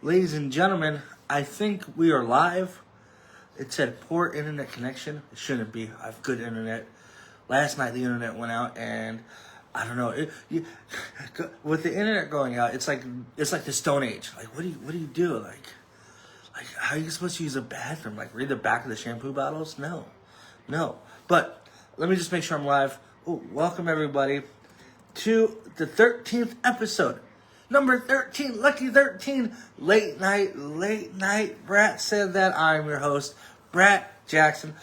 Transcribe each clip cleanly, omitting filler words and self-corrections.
Ladies and gentlemen, I think we are live. It said poor internet connection. It shouldn't be. I have good internet. Last night the internet went out, and I don't know. With the internet going out, it's like the Stone Age. Like, what do you do? Like how are you supposed to use a bathroom? Like, read the back of the shampoo bottles? No. But let me just make sure I'm live. Ooh, welcome everybody to the 13th episode. Number 13, lucky 13, late night. Brat said that. I'm your host, Brat Jackson.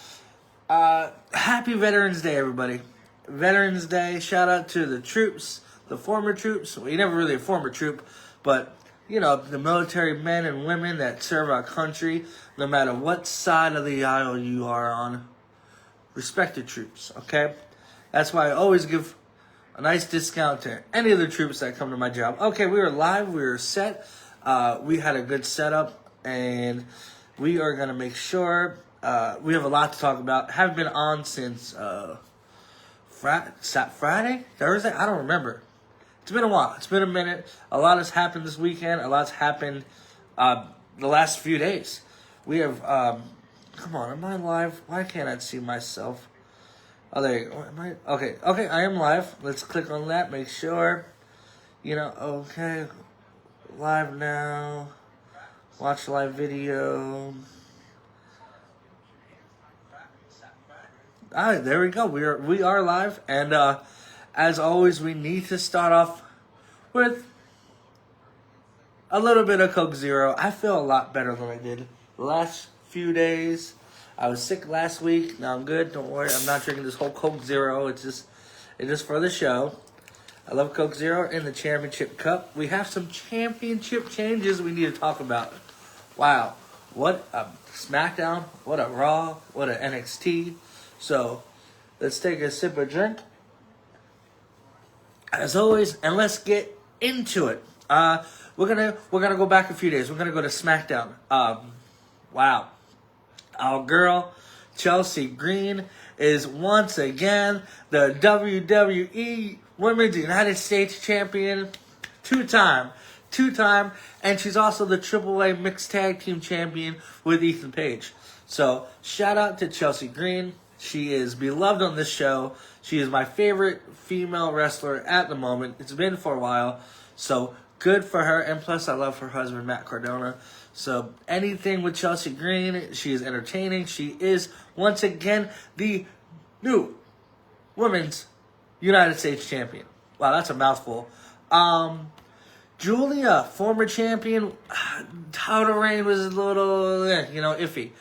Happy Veterans Day, everybody. Veterans Day, shout out to the troops, the former troops. Well, you're never really a former troop, but, you know, the military men and women that serve our country, no matter what side of the aisle you are on. Respect the troops, okay? That's why I always give a nice discount to any of the troops that come to my job. Okay, we are live. We are set. We had a good setup, and we are going to make sure we have a lot to talk about. Haven't been on since Friday? Thursday? I don't remember. It's been a while. It's been a minute. A lot has happened this weekend. A lot's happened the last few days. We have... come on, am I live? Why can't I see myself? Oh, there you go. Am I? Okay, I am live. Let's click on that, make sure. Okay. Live now. Watch live video. Alright, there we go. We are live. And as always, we need to start off with a little bit of Coke Zero. I feel a lot better than I did the last few days. I was sick last week. Now I'm good. Don't worry. I'm not drinking this whole Coke Zero. It's just for the show. I love Coke Zero in the championship cup. We have some championship changes we need to talk about. Wow. What a SmackDown. What a Raw. What a NXT. So let's take a sip of drink. As always, and let's get into it. We're gonna go back a few days. We're gonna go to SmackDown. Wow. Our girl, Chelsea Green, is once again the WWE Women's United States Champion. Two-time. And she's also the AAA Mixed Tag Team Champion with Ethan Page. So, shout out to Chelsea Green. She is beloved on this show. She is my favorite female wrestler at the moment. It's been for a while. So, good for her. And plus, I love her husband, Matt Cardona. So, anything with Chelsea Green, she is entertaining. She is, once again, the new Women's United States Champion. Wow, that's a mouthful. Julia, former champion, title reign was a little, iffy.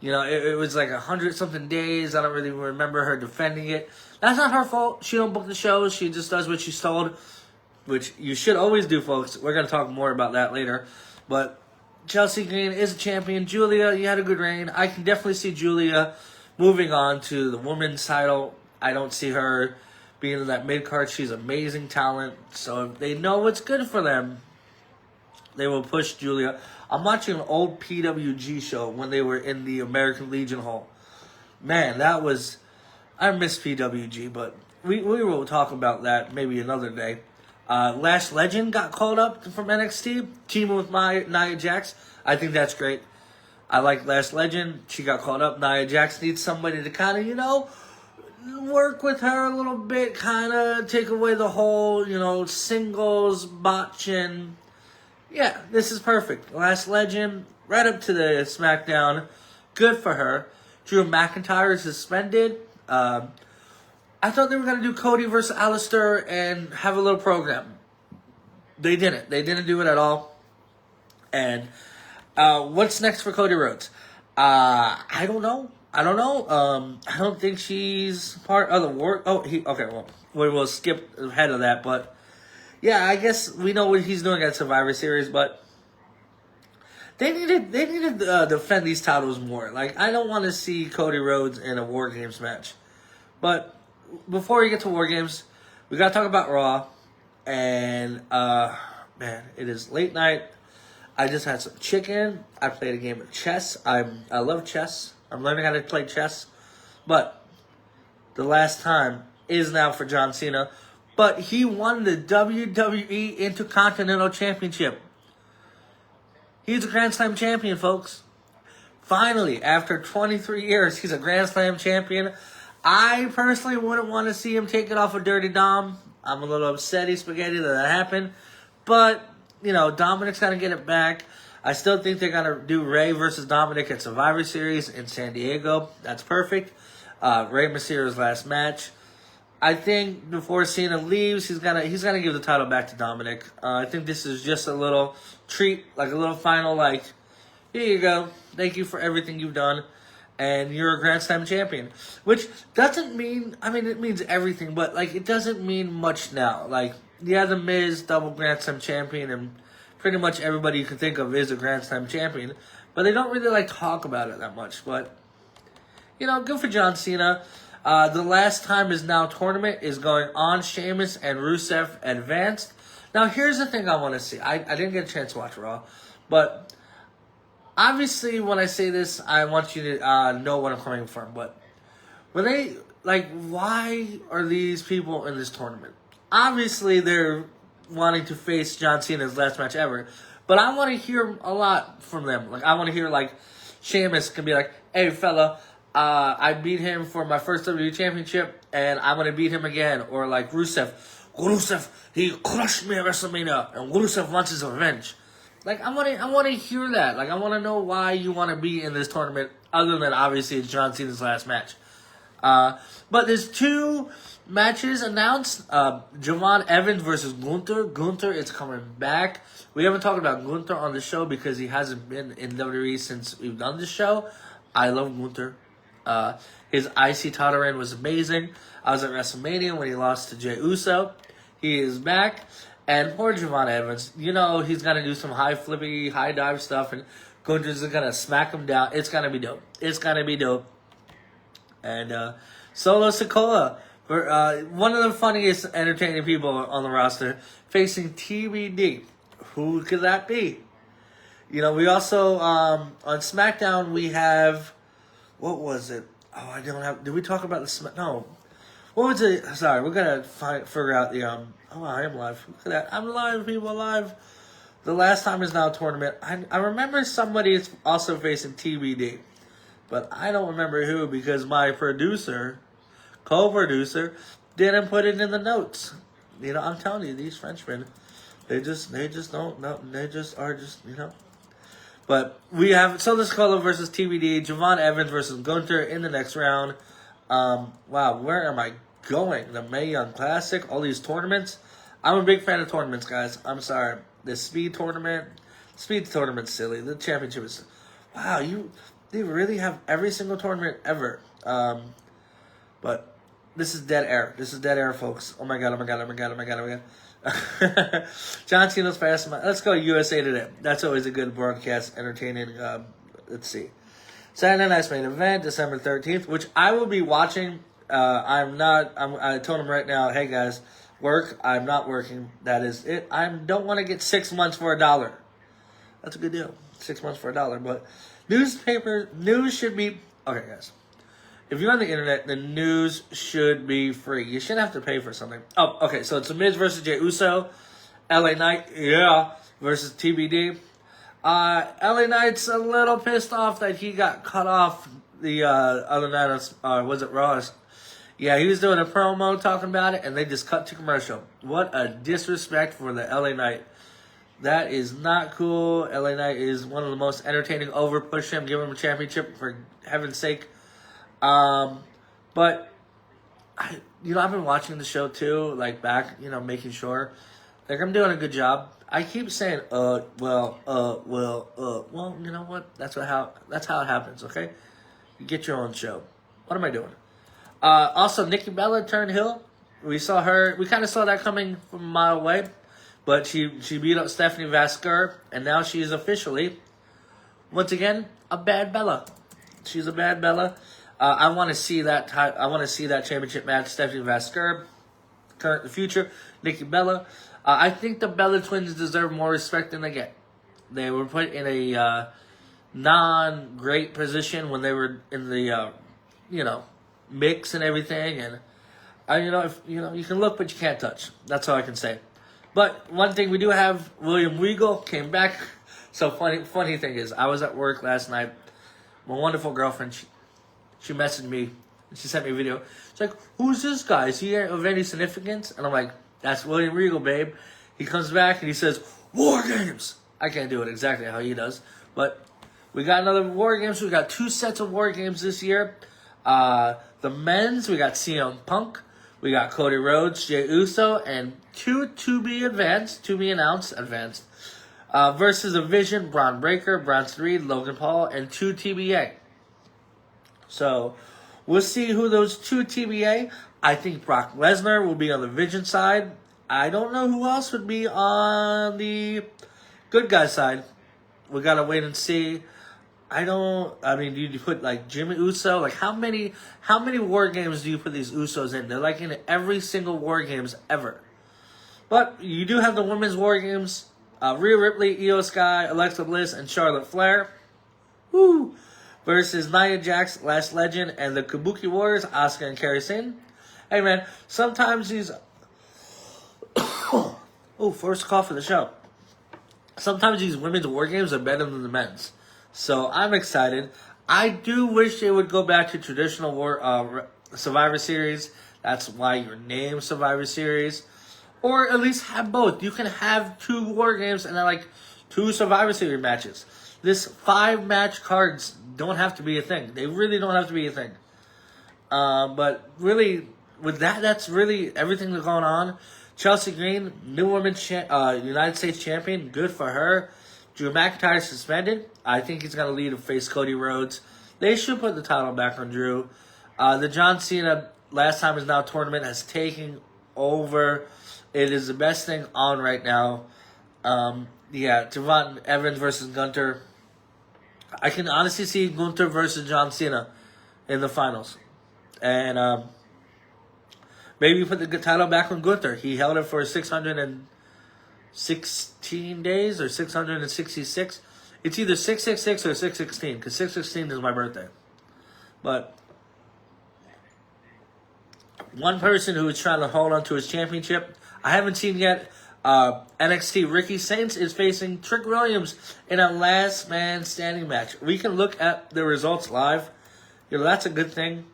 It was like 100-something days. I don't really remember her defending it. That's not her fault. She don't book the shows. She just does what she's told, which you should always do, folks. We're going to talk more about that later. But Chelsea Green is a champion. Julia, you had a good reign. I can definitely see Julia moving on to the women's title. I don't see her being in that mid-card. She's amazing talent. So if they know what's good for them, they will push Julia. I'm watching an old PWG show when they were in the American Legion Hall. Man, I miss PWG, but we will talk about that maybe another day. Lash Legend got called up from NXT, teaming with Nia Jax. I think that's great. I like Lash Legend. She got called up. Nia Jax needs somebody to kind of, work with her a little bit, kind of take away the whole, singles botching. Yeah, this is perfect. Lash Legend, right up to the SmackDown. Good for her. Drew McIntyre is suspended. I thought they were going to do Cody versus Alistair and have a little program. They didn't. They didn't do it at all. And what's next for Cody Rhodes? I don't know. I don't think she's part of the war. Okay, well, we'll skip ahead of that. But, yeah, I guess we know what he's doing at Survivor Series. But they need to defend these titles more. Like, I don't want to see Cody Rhodes in a War Games match. But before we get to War Games, we got to talk about Raw. And, man, it is late night. I just had some chicken. I played a game of chess. I love chess. I'm learning how to play chess. But the last time is now for John Cena. But he won the WWE Intercontinental Championship. He's a Grand Slam champion, folks. Finally, after 23 years, he's a Grand Slam champion. I personally wouldn't want to see him take it off of Dirty Dom. I'm a little upset, spaghetti, that happened. But, Dominick's got to get it back. I still think they're going to do Rey versus Dominick at Survivor Series in San Diego. That's perfect. Rey Mysterio's last match. I think before Cena leaves, he's gonna give the title back to Dominick. I think this is just a little treat, like a little final, like, here you go. Thank you for everything you've done. And you're a Grand Slam champion. Which doesn't mean, it means everything, but, it doesn't mean much now. The Miz, double Grand Slam champion, and pretty much everybody you can think of is a Grand Slam champion. But they don't really, talk about it that much. But, good for John Cena. The Last Time Is Now tournament is going on. Sheamus and Rusev advanced. Now, here's the thing I want to see. I didn't get a chance to watch Raw, but obviously when I say this, I want you to know what I'm coming from. But were they, why are these people in this tournament? Obviously, they're wanting to face John Cena's last match ever, but I want to hear a lot from them. I want to hear, Sheamus can be like, hey, fella, I beat him for my first WWE Championship, and I'm going to beat him again. Or Rusev, he crushed me at WrestleMania, and Rusev wants his revenge. I want to hear that. I want to know why you want to be in this tournament, other than obviously it's John Cena's last match. But there's 2 matches announced. Javon Evans versus Gunther. Gunther is coming back. We haven't talked about Gunther on the show because he hasn't been in WWE since we've done this show. I love Gunther. His IC title reign was amazing. I was at WrestleMania when he lost to Jey Uso. He is back. And poor Javon Evans, he's going to do some high flippy, high dive stuff, and Gunther's going to smack him down. It's going to be dope. It's going to be dope. And Solo Sikoa, one of the funniest, entertaining people on the roster, facing TBD. Who could that be? We also, on SmackDown, we have... What was it? Oh, I don't have... Did we talk about the... No. What was it? Sorry, we're going to figure out the... Oh, I am live. Look at that. I'm live, people, live. The Last Time Is Now tournament. I remember somebody is also facing TBD. But I don't remember who because my co-producer, didn't put it in the notes. I'm telling you, these Frenchmen, they just don't know. They just are But we have Solo Sikoa versus TBD, Javon Evans versus Gunther in the next round. Wow, where am I going? The Mae Young Classic, all these tournaments. I'm a big fan of tournaments, guys. I'm sorry. The speed tournament's silly. The championship is... Wow, they really have every single tournament ever. But this is dead air. This is dead air, folks. Oh my god. John Cena's fast. Let's go USA Today. That's always a good broadcast, entertaining. Let's see. Saturday Night's Main Event, December 13th, which I will be watching. I told him right now, hey guys, work. I'm not working. That is it. I don't want to get 6 months for $1. That's a good deal. 6 months for $1. But news should be... Okay, guys. If you're on the internet, the news should be free. You shouldn't have to pay for something. Oh, okay. So it's The Miz versus Jey Uso. LA Knight, versus TBD. LA Knight's a little pissed off that he got cut off the other night. Was it Raw? Yeah, he was doing a promo talking about it, and they just cut to commercial. What a disrespect for the LA Knight. That is not cool. LA Knight is one of the most entertaining. Push him, give him a championship for heaven's sake. But I've been watching the show too, making sure, I'm doing a good job. I keep saying, well, you know what? That's how it happens, okay? You get your own show. What am I doing? Also, Nikki Bella turned heel. We saw her, we kind of saw that coming from a mile away, but she beat up Stephanie Vasquez, and now she is officially, once again, a bad Bella. She's a bad Bella. I want to see that. I want to see that championship match. Stephanie Vasquez, current and future. Nikki Bella. I think the Bella twins deserve more respect than they get. They were put in a non-great position when they were in the mix and everything. And you can look but you can't touch. That's all I can say. But one thing we do have: William Regal came back. So funny thing is, I was at work last night. My wonderful girlfriend, she messaged me. She sent me a video. She's like, "Who's this guy? Is he of any significance?" And I'm like, "That's William Regal, babe." He comes back and he says, "War Games." I can't do it exactly how he does, but we got another War Games. We got 2 sets of War Games this year. The men's, we got CM Punk. We got Cody Rhodes, Jey Uso, and 2 to be announced, versus the Vision, Braun Breaker, Bronson Reed, Logan Paul, and 2 TBA. So, we'll see who those 2 TBA. I think Brock Lesnar will be on the Vision side. I don't know who else would be on the good guy side. We gotta wait and see. Do you put like Jimmy Uso? Like how many War Games do you put these Usos in? They're like in every single War Games ever. But you do have the women's War Games. Rhea Ripley, Io Sky, Alexa Bliss, and Charlotte Flair. Woo! Versus Nia Jax, Lash Legend, and the Kabuki Warriors, Asuka and Kairi Sane. Hey man, sometimes these... first cough of the show. Sometimes these women's War Games are better than the men's. So I'm excited. I do wish they would go back to traditional Survivor Series. That's why you're named Survivor Series. Or at least have both. You can have 2 War Games and then like 2 Survivor Series matches. This 5-match cards don't have to be a thing. They really don't have to be a thing. But really, with that, that's really everything that's going on. Chelsea Green, new women's United States champion. Good for her. Drew McIntyre suspended. I think he's going to lead to face Cody Rhodes. They should put the title back on Drew. The John Cena Last Time Is Now tournament has taken over. It is the best thing on right now. Javon Evans versus Gunter. I can honestly see Gunter versus John Cena in the finals. And maybe put the title back on Gunter. He held it for 616 days or 666. It's either 666 or 616 because 616 is my birthday. But one person who is trying to hold on to his championship, I haven't seen yet. NXT Ricky Saints is facing Trick Williams in a last man standing match. We can look at the results live. That's a good thing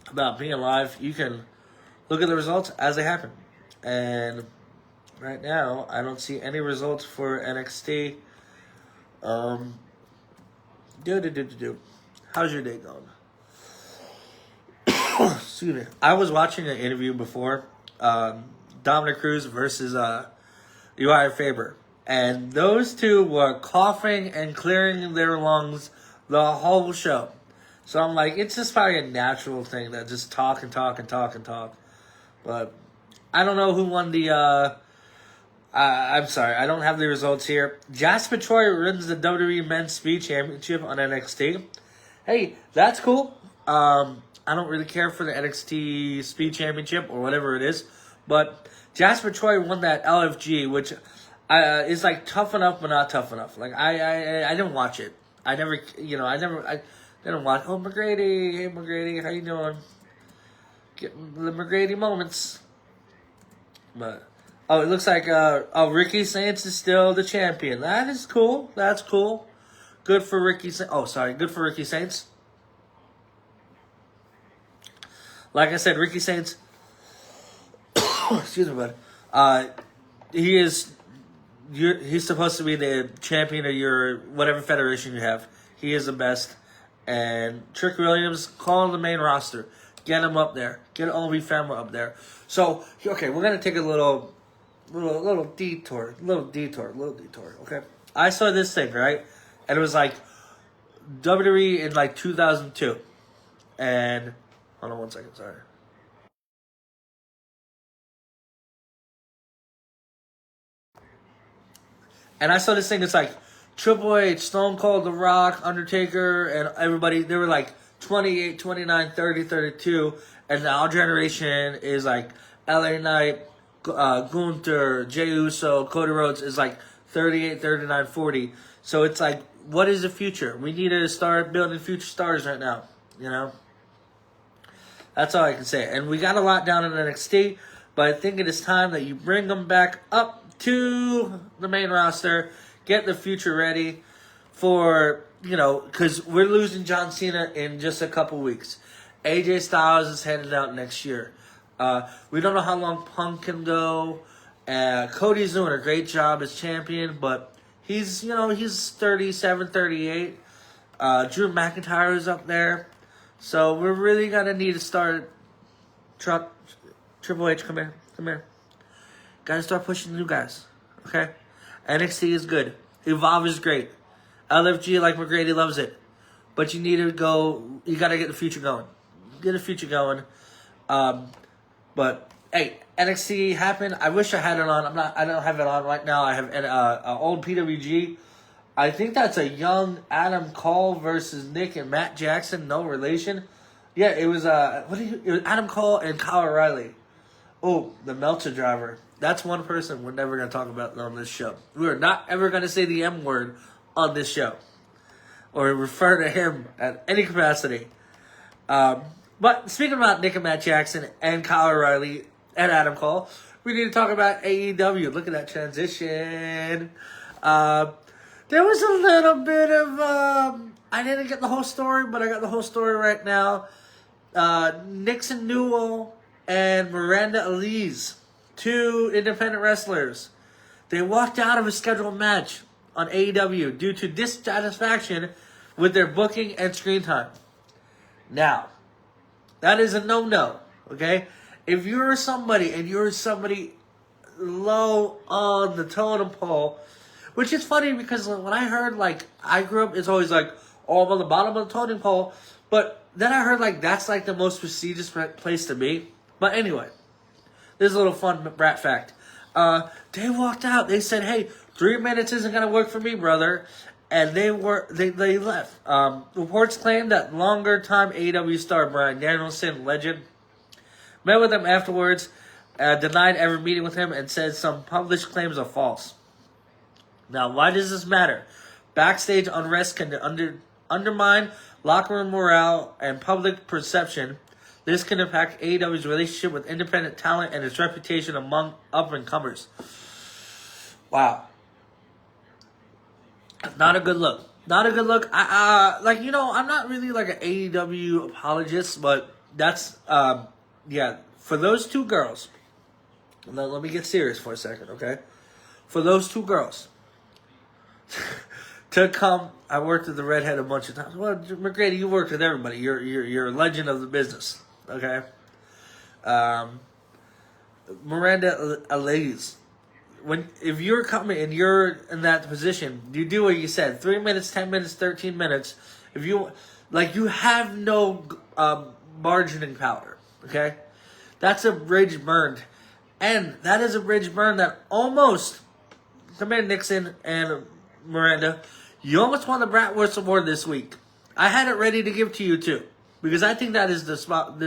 about being live. You can look at the results as they happen. And right now, I don't see any results for NXT. How's your day going? Excuse me. I was watching an interview before, Dominic Cruz versus Uriah Faber. And those two were coughing and clearing their lungs the whole show. So I'm like, it's just probably a natural thing that just talk and talk and talk and talk. But I don't know who won the... I'm sorry, I don't have the results here. Jasper Troy wins the WWE Men's Speed Championship on NXT. Hey, that's cool. I don't really care for the NXT Speed Championship or whatever it is. But Jasper Troy won that LFG, which is like tough enough but not tough enough. Like I didn't watch it. I didn't watch. Oh, McGrady, hey McGrady, how you doing? Getting the McGrady moments. But it looks like Ricky Saints is still the champion. That is cool. That's cool. Good for Ricky. Good for Ricky Saints. Like I said, Ricky Saints. Excuse me, bud. He's supposed to be the champion of your whatever federation you have. He is the best. And Trick Williams, call the main roster. Get him up there. Get Obi Family up there. So, okay, we're gonna take a little detour. Okay, I saw this thing, right, and it was like WWE in like 2002. And hold on one second, sorry. And I saw this thing. It's like Triple H, Stone Cold, The Rock, Undertaker, and everybody. They were like 28, 29, 30, 32. And our generation is like LA Knight, Gunther, Jey Uso, Cody Rhodes is like 38, 39, 40. So it's like, what is the future? We need to start building future stars right now. That's all I can say. And we got a lot down in NXT, but I think it is time that you bring them back up to the main roster. get the future ready for, because we're losing John Cena in just a couple weeks. AJ Styles is headed out next year. We don't know how long Punk can go. Cody's doing a great job as champion, but he's 37, 38. Drew McIntyre is up there. So we're really going to need to start... Triple H, come here. Gotta start pushing the new guys, okay? NXT is good. Evolve is great. LFG, like McGrady, loves it. But you need to go... You gotta get the future going. Get the future going. But, hey, NXT happened. I wish I had it on. I don't have it on right now. I have an old PWG. I think that's a young Adam Cole versus Nick and Matt Jackson. No relation. Yeah, it was it was Adam Cole and Kyle O'Reilly. Oh, the Meltzer driver. That's one person we're never going to talk about on this show. We're not ever going to say the M word on this show. Or refer to him at any capacity. But speaking about Nick and Matt Jackson and Kyle O'Reilly and Adam Cole, we need to talk about AEW. Look at that transition. There was a little bit of... I didn't get the whole story, but I got the whole story right now. Nixon Newell and Miranda Alize, 2 independent wrestlers, they walked out of a scheduled match on AEW due to dissatisfaction with their booking and screen time. Now, that is a no-no, okay? If you're somebody and you're somebody low on the totem pole, which is funny because when I heard, I grew up, it's always I'm on the bottom of the totem pole, but then I heard, that's, the most prestigious place to be. But anyway, this is a little fun Brat fact. They walked out. They said, hey, 3 minutes isn't going to work for me, brother. And they left. Reports claim that longer-time AEW star Brian Daboll, legend, met with them afterwards, denied ever meeting with him, and said some published claims are false. Now, why does this matter? Backstage unrest can undermine locker room morale and public perception. This can impact AEW's relationship with independent talent and its reputation among up-and-comers. Wow. Not a good look. Not a good look. I'm not really an AEW apologist, but that's, for those 2 girls, let me get serious for a second, okay? For those 2 girls to come, I worked with the redhead a bunch of times. Well, McGrady, you worked with everybody. You're a legend of the business, okay? Miranda Alize, if you're coming and you're in that position, you do what you said. 3 minutes, 10 minutes, 13 minutes. If you you have no bargaining power, okay? That's a bridge burned, and that is a bridge burned that almost. Come here, Nixon and Miranda. You almost won the BratWurst award this week. I had it ready to give to you too, because I think that is the spot.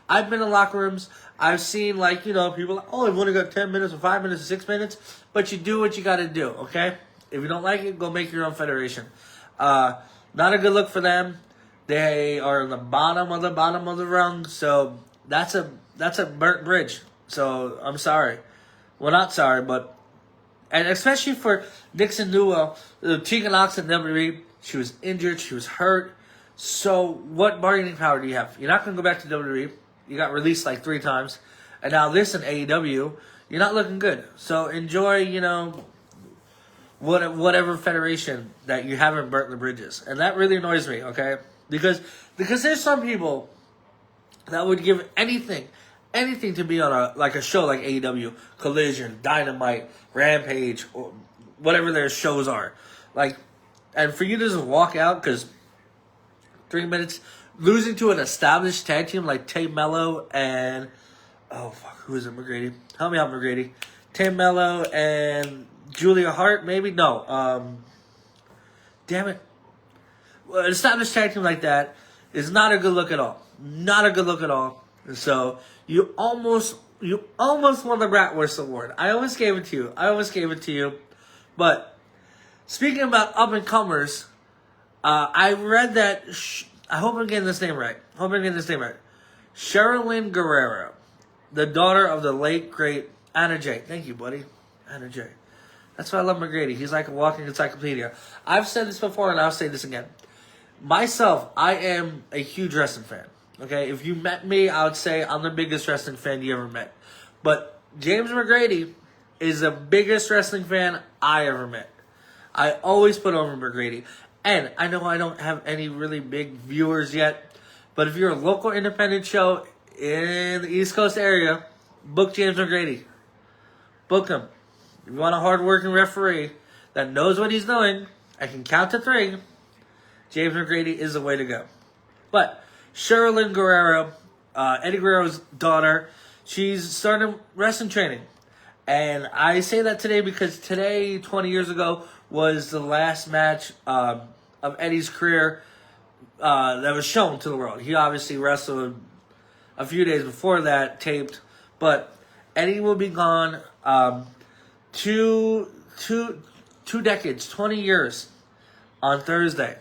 I've been in locker rooms. I've seen people I've only got 10 minutes or 5 minutes or 6 minutes, but you do what you got to do. Okay, if you don't like it, go make your own federation. Not a good look for them. They are the bottom of the rung. So that's a burnt bridge. So I'm sorry. Well, not sorry, but. And especially for Nixon Newell, Tegan Knox in WWE, she was injured, she was hurt. So what bargaining power do you have? You're not going to go back to WWE. You got released 3 times. And now this in AEW, you're not looking good. So enjoy, whatever federation that you haven't burnt the bridges. And that really annoys me, okay? Because there's some people that would give anything to be on a show like AEW, Collision, Dynamite, Rampage, or whatever their shows are. And for you to just walk out because 3 minutes, losing to an established tag team like Tay Mello and who is it, McGrady? Help me out, McGrady. Tay Mello and Julia Hart, maybe? No. Damn it. An established tag team like that is not a good look at all. Not a good look at all. So you almost won the BratWurst award. I almost gave it to you. But speaking about up-and-comers, I read that... I hope I'm getting this name right. Sherilyn Guerrero, the daughter of the late, great Anna Jay. Thank you, buddy. Anna Jay. That's why I love McGrady. He's like a walking encyclopedia. I've said this before, and I'll say this again. Myself, I am a huge wrestling fan. Okay, if you met me, I would say I'm the biggest wrestling fan you ever met. But James McGrady is the biggest wrestling fan I ever met. I always put over McGrady. And I know I don't have any really big viewers yet, but if you're a local independent show in the East Coast area, book James McGrady. Book him. If you want a hard-working referee that knows what he's doing and can count to 3, James McGrady is the way to go. But Sherilyn Guerrero, Eddie Guerrero's daughter, she's starting wrestling training. And I say that today because today, 20 years ago, was the last match of Eddie's career that was shown to the world. He obviously wrestled a few days before that, taped. But Eddie will be gone two decades, 20 years on Thursday,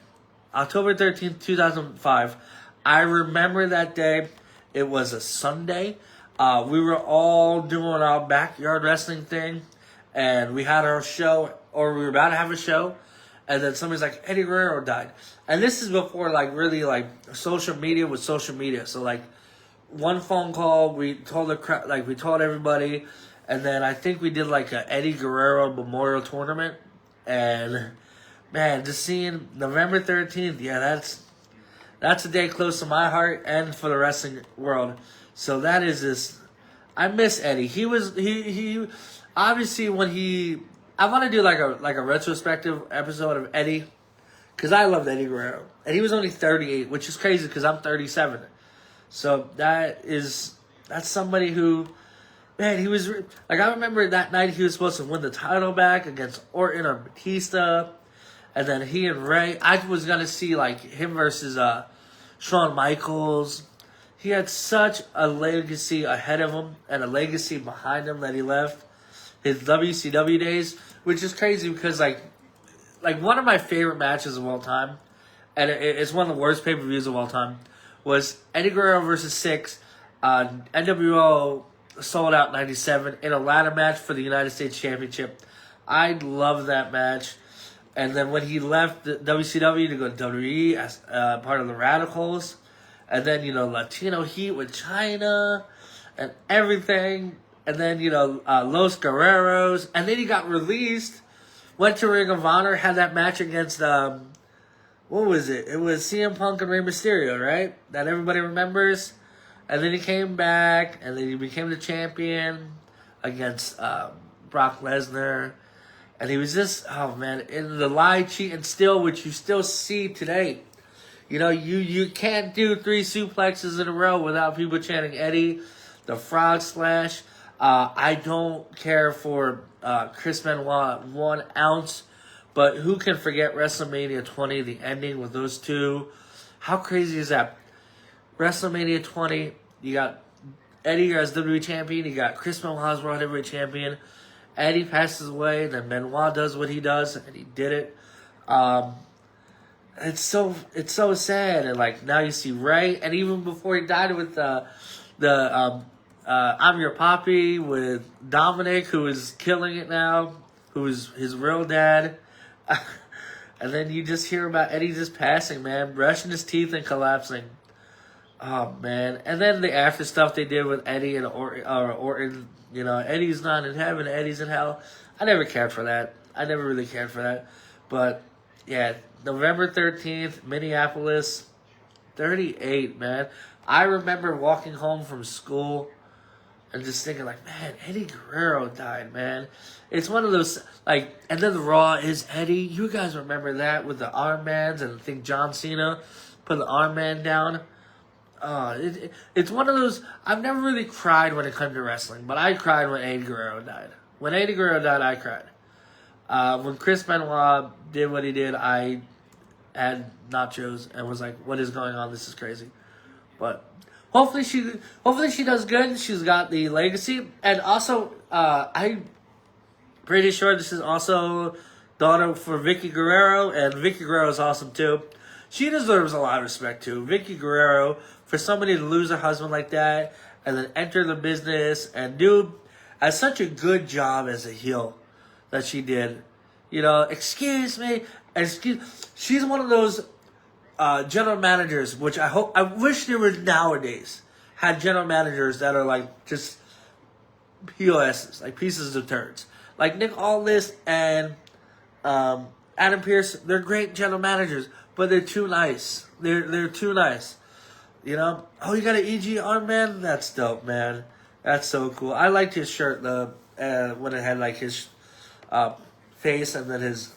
October 13th, 2005. I remember that day. It was a Sunday. We were all doing our backyard wrestling thing, and we had our show, or we were about to have a show, and then somebody's like, Eddie Guerrero died. And this is before, like, really, like, social media was social media. So, like, one phone call, we told we told everybody, and then I think we did, like, a Eddie Guerrero Memorial Tournament, and, man, just seeing November 13th, yeah, that's a day close to my heart and for the wrestling world. So that is just, I miss Eddie. He obviously I want to do like a retrospective episode of Eddie, because I loved Eddie Guerrero, and he was only 38, which is crazy because I'm 37. So that's somebody who, man, he was like, I remember that night he was supposed to win the title back against Orton or Batista, and then he and Ray. I was gonna see like him versus Shawn Michaels. He had such a legacy ahead of him and a legacy behind him that he left. His WCW days, which is crazy because like one of my favorite matches of all time, and it's one of the worst pay-per-views of all time, was Eddie Guerrero versus Six on NWO Sold Out 97 in a ladder match for the United States Championship. I love that match. And then when he left the WCW to go to WWE as part of the Radicals, and then, Latino Heat with China and everything. And then, Los Guerreros. And then he got released, went to Ring of Honor, had that match against, what was it? It was CM Punk and Rey Mysterio, right? That everybody remembers. And then he came back, and then he became the champion against Brock Lesnar. And he was just, oh man, in the lie, cheat, and steal, which you still see today. You can't do 3 suplexes in a row without people chanting Eddie, the Frog Splash. I don't care for Chris Benoit 1 ounce, but who can forget WrestleMania 20, the ending with those two? How crazy is that? WrestleMania 20, you got Eddie as WWE champion, you got Chris Benoit as World Heavyweight champion. Eddie passes away, then Benoit does what he does, and he did it. It's so sad, and like now you see Ray, and even before he died with I'm Your Poppy with Dominic, who is killing it now, who is his real dad. And then you just hear about Eddie just passing, man, brushing his teeth and collapsing. Oh man! And then the after stuff they did with Eddie and Orton. Eddie's not in heaven, Eddie's in hell. I never cared for that. I never really cared for that. But yeah, November 13th, Minneapolis, 38, man. I remember walking home from school and just thinking, like, man, Eddie Guerrero died, man. It's one of those, like, and then the Raw is Eddie. You guys remember that with the armbands, and I think John Cena put the armband down. It's one of those, I've never really cried when it comes to wrestling, but I cried when Eddie Guerrero died. When Eddie Guerrero died, I cried. When Chris Benoit did what he did, I had nachos and was like, what is going on? This is crazy. But hopefully she does good. She's got the legacy. And also, I'm pretty sure this is also daughter for Vicky Guerrero, and Vicky Guerrero is awesome too. She deserves a lot of respect too. Vicky Guerrero, for somebody to lose her husband like that and then enter the business and do such a good job as a heel that she did. You know, excuse me, she's one of those general managers, which I wish there was nowadays, had general managers that are like just POSs, like pieces of turds. Like Nick Aldis and Adam Pearce, they're great general managers, but they're too nice. They're too nice. You know? Oh, you got an EG armband? That's dope, man. That's so cool. I liked his shirt, when it had like his face and then his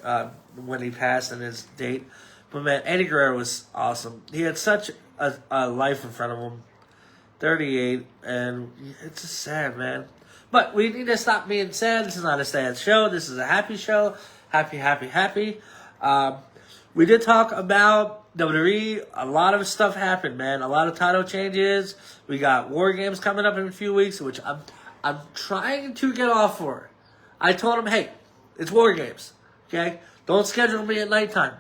when he passed and his date. But man, Eddie Guerrero was awesome. He had such a life in front of him. 38, and it's just sad, man. But we need to stop being sad. This is not a sad show. This is a happy show. Happy, happy, happy. We did talk about WWE. A lot of stuff happened, man. A lot of title changes. We got War Games coming up in a few weeks, which I'm trying to get off for. I told him, hey, it's War Games, okay? Don't schedule me at nighttime.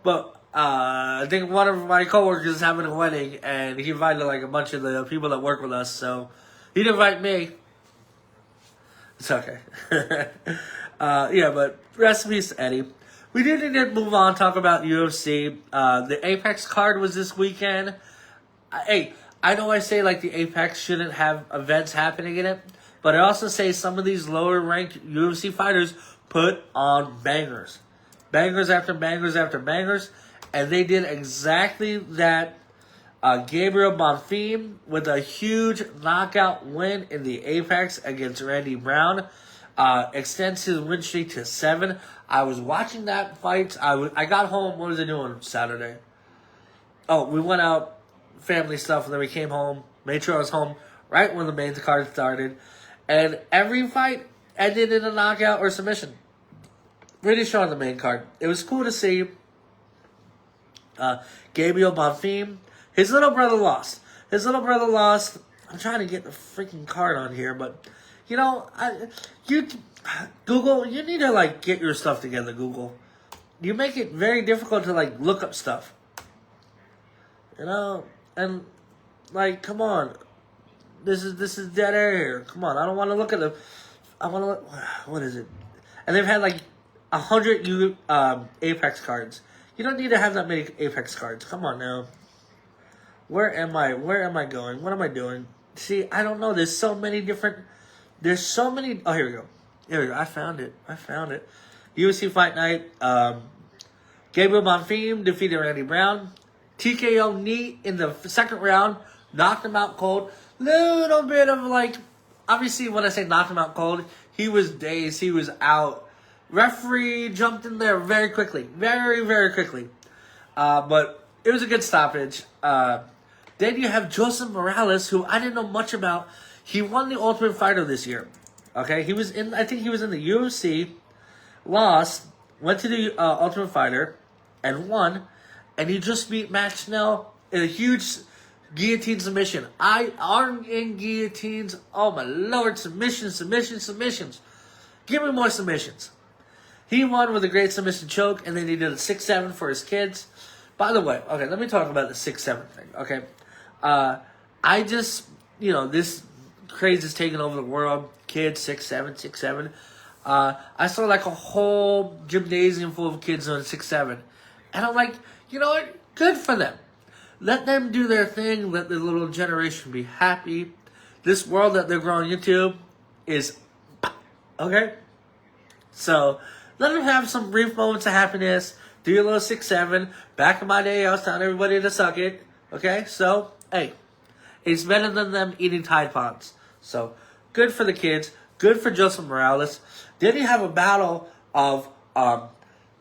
But I think one of my coworkers is having a wedding, and he invited like a bunch of the people that work with us, so he didn't invite me. It's okay. Yeah, but rest in peace, Eddie. We did need to move on, talk about UFC. The Apex card was this weekend. Hey, I know I say like the Apex shouldn't have events happening in it, but I also say some of these lower ranked UFC fighters put on bangers. Bangers after bangers after bangers. And they did exactly that. Gabriel Bonfim with a huge knockout win in the Apex against Randy Brown. Extends his win streak to 7. I was watching that fight. I got home. What was I doing Saturday? Oh, we went out, family stuff, and then we came home. Made sure I was home right when the main card started. And every fight ended in a knockout or submission. Really showing the main card. It was cool to see. Gabriel Bonfim. His little brother lost. I'm trying to get the freaking card on here, but you know, Google, you need to like get your stuff together, Google. You make it very difficult to like look up stuff. You know, and like, come on. This is dead air here. Come on, I don't want to look at the. I want to look. What is it? And they've had like 100 Apex cards. You don't need to have that many Apex cards. Come on now. Where am I going? What am I doing? See, I don't know. There's so many. Oh, here we go. I found it. UFC Fight Night. Gabriel Bonfim defeated Randy Brown. TKO knee in the second round. Knocked him out cold. Little bit of like, obviously when I say knocked him out cold, he was dazed. He was out. Referee jumped in there very quickly. Very, very quickly. But it was a good stoppage. Then you have Joseph Morales, who I didn't know much about. He won the Ultimate Fighter this year. Okay? I think he was in the UFC, lost, went to the Ultimate Fighter, and won. And he just beat Matt Schnell in a huge guillotine submission. Arm in guillotines. Oh my lord. Submissions. Give me more submissions. He won with a great submission choke, and then he did a 6-7 for his kids. By the way, okay, let me talk about the 6-7 thing, okay? I just, this craze is taking over the world. Kids, 6-7. I saw like a whole gymnasium full of kids on 6-7. And I'm like, you know what? Good for them. Let them do their thing. Let the little generation be happy. This world that they're growing into is, okay? So, let them have some brief moments of happiness. Do your little 6-7. Back in my day, I was telling everybody to suck it. Okay? So, hey. It's better than them eating Tide Pods. So, good for the kids. Good for Joseph Morales. Then you have a battle of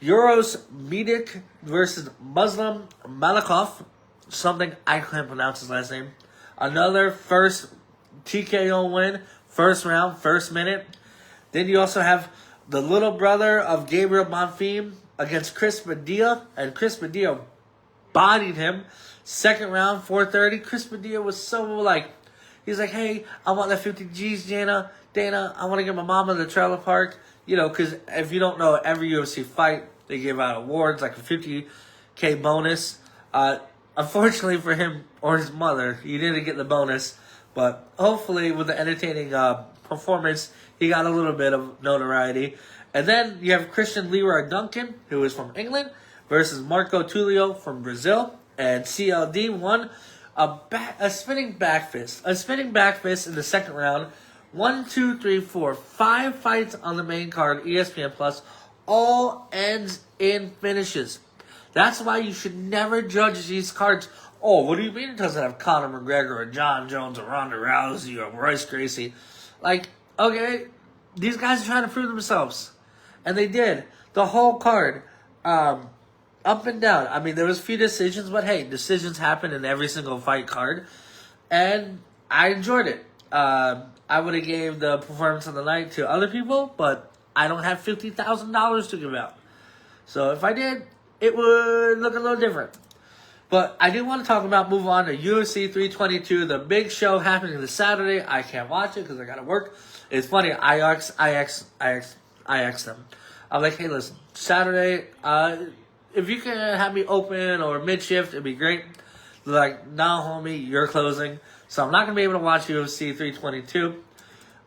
Euros Medic versus Muslim Malikov. Something I can't pronounce his last name. Another first TKO win. First round, first minute. Then you also have the little brother of Gabriel Bonfim against Chris Padilla, and Chris Padilla bodied him. Second round, 4:30. Chris Padilla was so like, he's like, hey, I want that 50 G's, Dana, I want to get my mama in the trailer park. Because if you don't know, every UFC fight, they give out awards, like a 50K bonus. Unfortunately for him or his mother, he didn't get the bonus. But hopefully with the entertaining performance, he got a little bit of notoriety. And then you have Christian Leroy Duncan, who is from England, versus Marco Tulio from Brazil. And CLD won a spinning back fist. A spinning back fist in the second round. 1, 2, 3, 4, 5 fights on the main card, ESPN Plus, all ends in finishes. That's why you should never judge these cards. Oh, what do you mean it doesn't have Conor McGregor or John Jones or Ronda Rousey or Royce Gracie? Like, okay, these guys are trying to prove themselves. And they did. The whole card, up and down. I mean, there was a few decisions, but hey, decisions happen in every single fight card. And I enjoyed it. I would have gave the performance of the night to other people, but I don't have $50,000 to give out. So if I did, it would look a little different. But I do want to move on to UFC 322, the big show happening this Saturday. I can't watch it because I got to work. It's funny, I asked them. I'm like, hey, listen, Saturday, if you can have me open or mid-shift, it'd be great. They're like, no, homie, you're closing. So I'm not going to be able to watch UFC 322.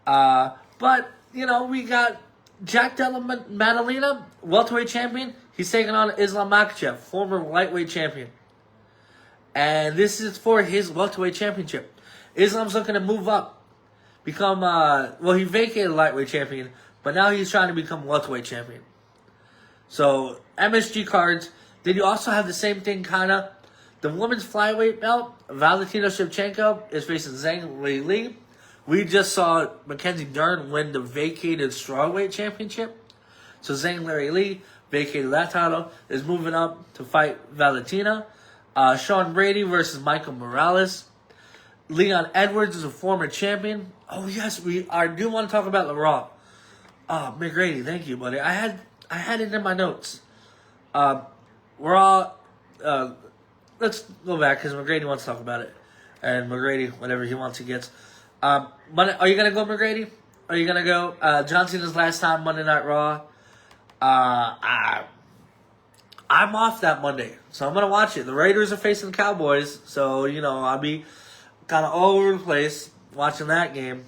But, you know, we got Jack Della Maddalena, welterweight champion. He's taking on Islam Makhachev, former lightweight champion. And this is for his welterweight championship. Islam's looking to move up. Become, he vacated lightweight champion, but now he's trying to become welterweight champion. So, MSG cards. Then you also have the same thing, kind of. The women's flyweight belt, Valentina Shevchenko is facing Zhang Weili. We just saw Mackenzie Dern win the vacated strawweight championship. So Zhang Weili vacated that title, is moving up to fight Valentina. Sean Brady versus Michael Morales. Leon Edwards is a former champion. Oh yes, I do want to talk about LaRaw. McGrady, thank you, buddy. I had it in my notes. Let's go back because McGrady wants to talk about it. And McGrady, whatever he wants, he gets. Are you going to go, McGrady? Are you going to go? John Cena's last time, Monday Night Raw. I'm off that Monday, so I'm going to watch it. The Raiders are facing the Cowboys, so, you know, I'll be kind of all over the place watching that game.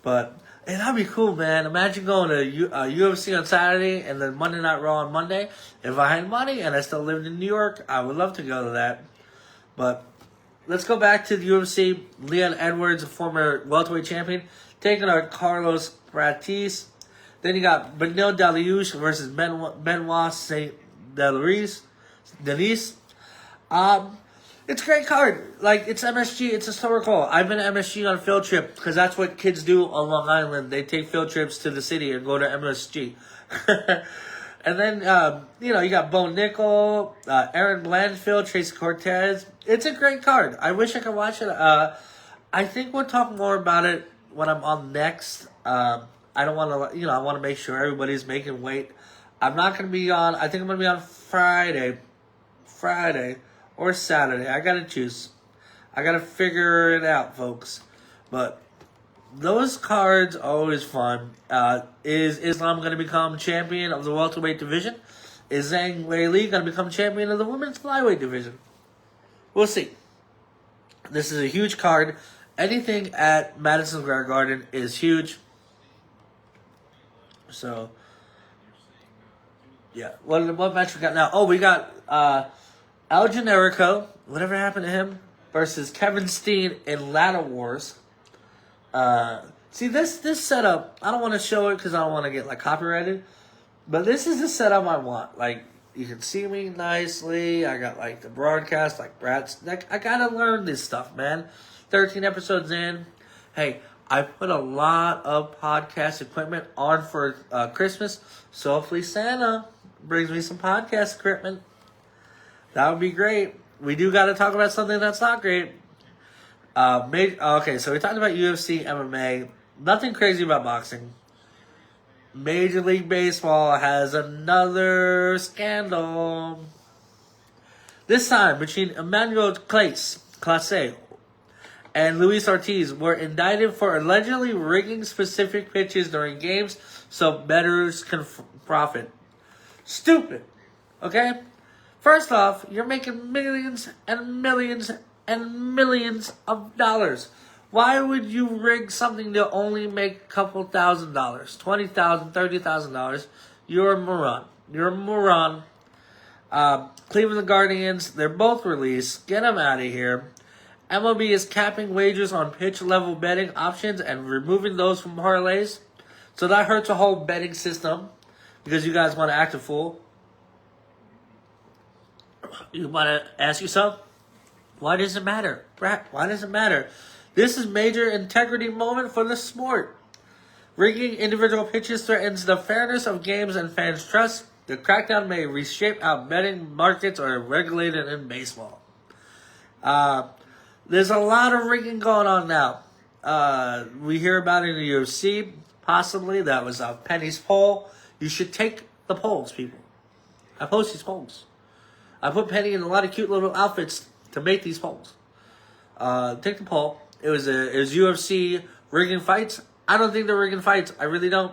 But that'd be cool, man. Imagine going to UFC on Saturday and then Monday Night Raw on Monday. If I had money and I still lived in New York, I would love to go to that. But let's go back to the UFC. Leon Edwards, a former welterweight champion, taking on Carlos Pratis. Then you got Benil Dariush versus Benoit St. Denis. It's a great card. Like, it's MSG. It's historical. I've been to MSG on a field trip because that's what kids do on Long Island. They take field trips to the city and go to MSG. And then, you got Bo Nickel, Aaron Blanchfield, Tracy Cortez. It's a great card. I wish I could watch it. I think we'll talk more about it when I'm on next. I don't want to, I want to make sure everybody's making weight. I'm not going to be on, I think I'm going to be on Friday or Saturday. I got to choose. I got to figure it out, folks. But those cards are always fun. Is Islam going to become champion of the welterweight division? Is Zhang Weili going to become champion of the women's flyweight division? We'll see. This is a huge card. Anything at Madison Square Garden is huge. So, yeah. What match we got now? Oh, we got El Generico, whatever happened to him, versus Kevin Steen in Ladder Wars. See, this setup, I don't want to show it because I don't want to get, copyrighted. But this is the setup I want. Like, you can see me nicely. I got, the broadcast, Brat's. I got to learn this stuff, man. 13 episodes in. Hey, I put a lot of podcast equipment on for Christmas. So hopefully Santa brings me some podcast equipment. That would be great. We do got to talk about something that's not great. Okay, so we talked about UFC, MMA. Nothing crazy about boxing. Major League Baseball has another scandal. This time between Emmanuel Clase and Luis Ortiz were indicted for allegedly rigging specific pitches during games so bettors can profit. Stupid. Okay? First off, you're making millions and millions and millions of dollars. Why would you rig something to only make a couple $1,000, $20,000, $30,000? You're a moron. You're a moron. Cleveland Guardians, they're both released. Get them out of here. MLB is capping wagers on pitch level betting options and removing those from parlays. So that hurts the whole betting system because you guys want to act a fool. You want to ask yourself, why does it matter? Brat, why does it matter? This is major integrity moment for the sport. Rigging individual pitches threatens the fairness of games and fans' trust. The crackdown may reshape how betting markets are regulated in baseball. There's a lot of rigging going on now. We hear about it in the UFC. Possibly that was a Penny's poll. You should take the polls, people. I post these polls. I put Penny in a lot of cute little outfits to make these polls. Take the poll. It was UFC rigging fights. I don't think they're rigging fights. I really don't.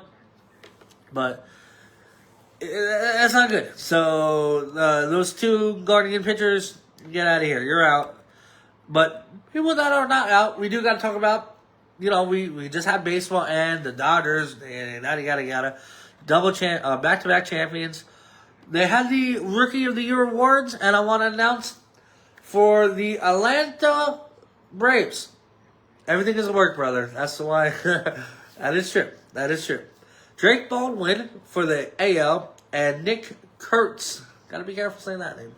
But that's not good. So those two Guardian pitchers, get out of here. You're out. But people that are not out, we do got to talk about. You know, we just had baseball and the Dodgers and yada. Back-to-back champions. They had the Rookie of the Year awards, and I want to announce for the Atlanta Braves. Everything is a work, brother. That's why. That is true. That is true. Drake Baldwin for the AL and Nick Kurtz. Gotta be careful saying that name.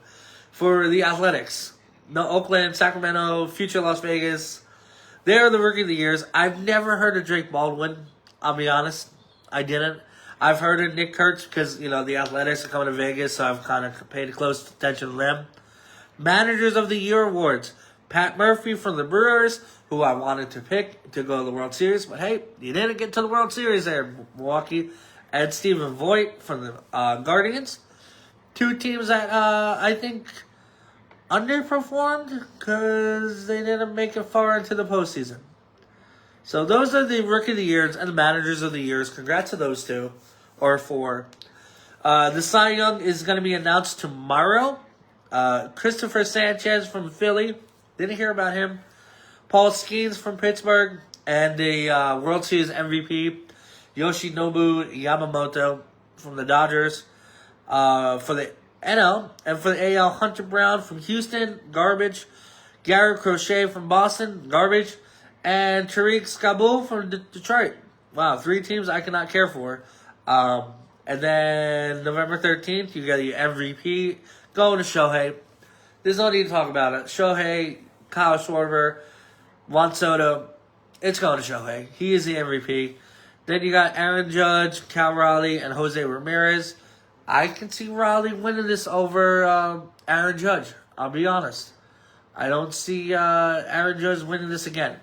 For the Athletics. No, Oakland, Sacramento, future Las Vegas. They are the Rookie of the Years. I've never heard of Drake Baldwin. I'll be honest. I didn't. I've heard of Nick Kurtz because, you know, the Athletics are coming to Vegas, so I've kind of paid close attention to them. Managers of the Year awards. Pat Murphy from the Brewers, who I wanted to pick to go to the World Series. But, hey, you didn't get to the World Series there, Milwaukee. And Stephen Voigt from the Guardians. Two teams that I think underperformed because they didn't make it far into the postseason. So those are the Rookie of the Years and the Managers of the Years. Congrats to those two, or four. The Cy Young is going to be announced tomorrow. Christopher Sanchez from Philly. Didn't hear about him. Paul Skeens from Pittsburgh. And the World Series MVP, Yoshinobu Yamamoto from the Dodgers. For the NL and for the AL, Hunter Brown from Houston, garbage. Garrett Crochet from Boston, garbage. And Tariq Skubal from Detroit. Wow, 3 teams I cannot care for. And then November 13th, you got your MVP going to Shohei. There's no need to talk about it. Shohei, Kyle Schwarber, Juan Soto. It's going to Shohei. He is the MVP. Then you got Aaron Judge, Cal Raleigh, and Jose Ramirez. I can see Raleigh winning this over Aaron Judge. I'll be honest. I don't see Aaron Judge winning this again.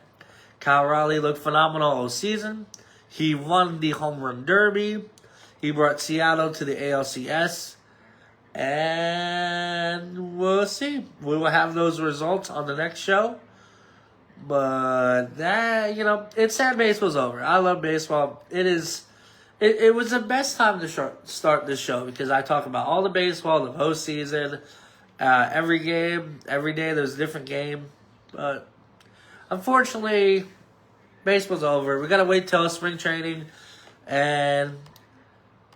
Kyle Raleigh looked phenomenal all season. He won the Home Run Derby. He brought Seattle to the ALCS. And we'll see. We will have those results on the next show. But that, you know, it's sad baseball's over. I love baseball. It was the best time to start this show because I talk about all the baseball, the postseason, every game, every day there's a different game. But unfortunately, baseball's over. We gotta wait till spring training,